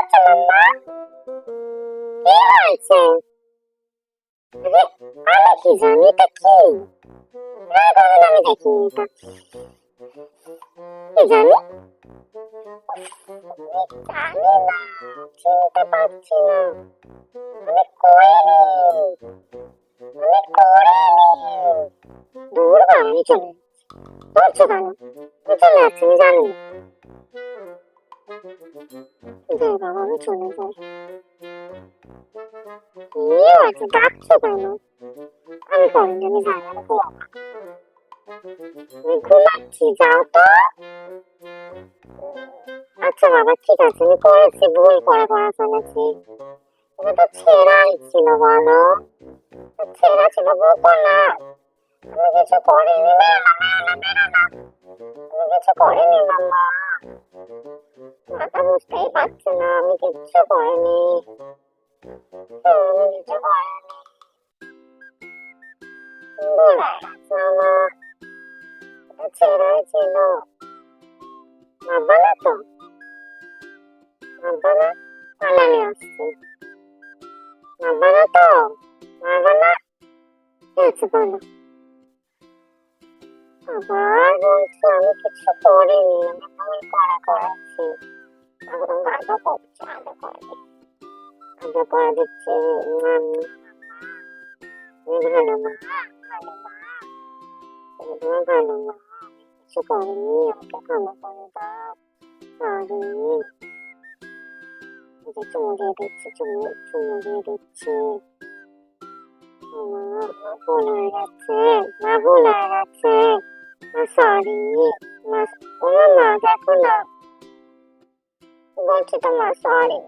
হয়েছে মাম্মা? কি হয়েছে? আরে, আমি কি জানি এটা কি? না কোনদিন আমি দেখিনি এটা। কি জানি? জানি না, চিনতে পারছি না। আমি করিনি, আমি করিনি। দূর বাবা, আমি চলে বলছো কেন? আমি চলে যাচ্ছি, আমি জানি। দূর বাবা, আমি চলে যাই। কি আছে, ডাকছো কেন? আমি করিনি, আমি জানি, আমি ঘুমাবো। আমি ঘুমাচ্ছি, যাও তো। আচ্ছা বাবা, ঠিক আছে, আমি করেছি, ভুল করে ফেলেছি। এটা তো ছেঁড়াই ছিল, বলো। ছেঁড়া ছিল, বকো না। আমি কিছু করিনি, বেরো না, বেরো না, বেরো না। আমি কিছু করিনি মাম্মা। মাথা বুঝতেই পারছে না, আমি কিচ্ছু করিনি। আমি কিছু করিনি। ভুল হয়ে গেছে আমার। এটা ছেঁড়াই ছিল। মারবা না তো? মারবা না? তাহলে আমি আসছি। মারবা না তো? মারবা না? কি আছে বলো? আবার বলছো আমি কিছু করিনি, আমি ভুল করেছি। একদম গাধা করছে, আদর করে দিচ্ছি, আদর করে দিচ্ছি। আমি ভালো মা, ভালো মা, তুমি তোমার ভালো মা। আমি কিছু করিনি, আমাকে ক্ষমা করে দাও। সরি। যে চুমু দিয়ে দিচ্ছি, চুমু দিয়ে দিচ্ছি। মা, মা ভুল হয়ে গেছে, মা ভুল হয়ে গেছে। মা সরি। মা, ও মা দেখো না, বলছি তো মা সরি।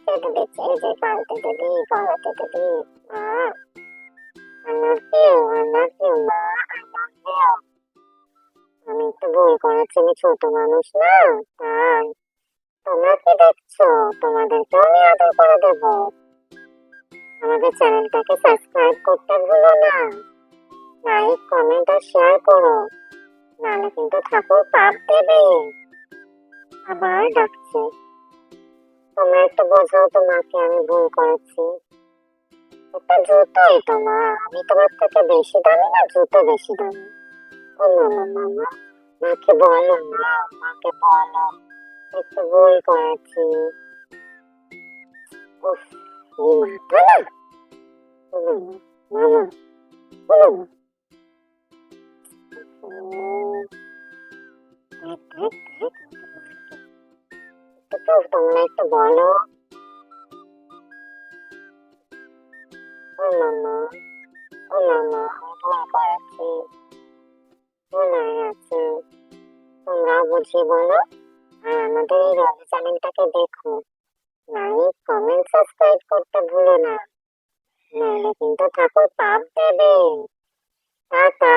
কেটে দিচ্ছি, এই যে কালতে দিদি, গলাতে দিদি। মা, I love you, I love you, মা, I love you. আমি একটু ভুল করেছি, আমি ছোট মানুষ না, তাই। তোমরা কি দেখছো? তোমাদেরকেও আমি আদর করে দেবো। আমাদের চ্যানেলটাকে সাবস্ক্রাইব করতে ভুলো না। লাইক, কমেন্ট আর শেয়ার করো, নাহলে কিন্তু ঠাকুর পাপ দেবে। আবার ডাকছে। তোমরা একটু বোঝাও তো মাকে, আমি ভুল করেছি। একটা জুতোই তো মা, আমি তোমার থেকে বেশি দামি না, জুতো বেশি দামি। ও মামা, মামা, মাকে বলো না, মাকে বলো একটু ভুল করেছি। উফ, এই মাথা না। ও মামা, মামা, ও মামা। দেখ, দেখ, দেখ, একটু তোমরা একটু বলো। ও মামা, ও মামা, আমি ভুল করেছি, ভুল হয়ে গেছে। তোমরাও বুঝিয়ে বলো, আর আমাদের এই রবি চ্যানেলটাকে দেখো। লাইক, কমেন্ট, সাবস্ক্রাইব করতে ভুলো না, নাহলে কিন্তু ঠাকুর পাপ দেবে। টাটা।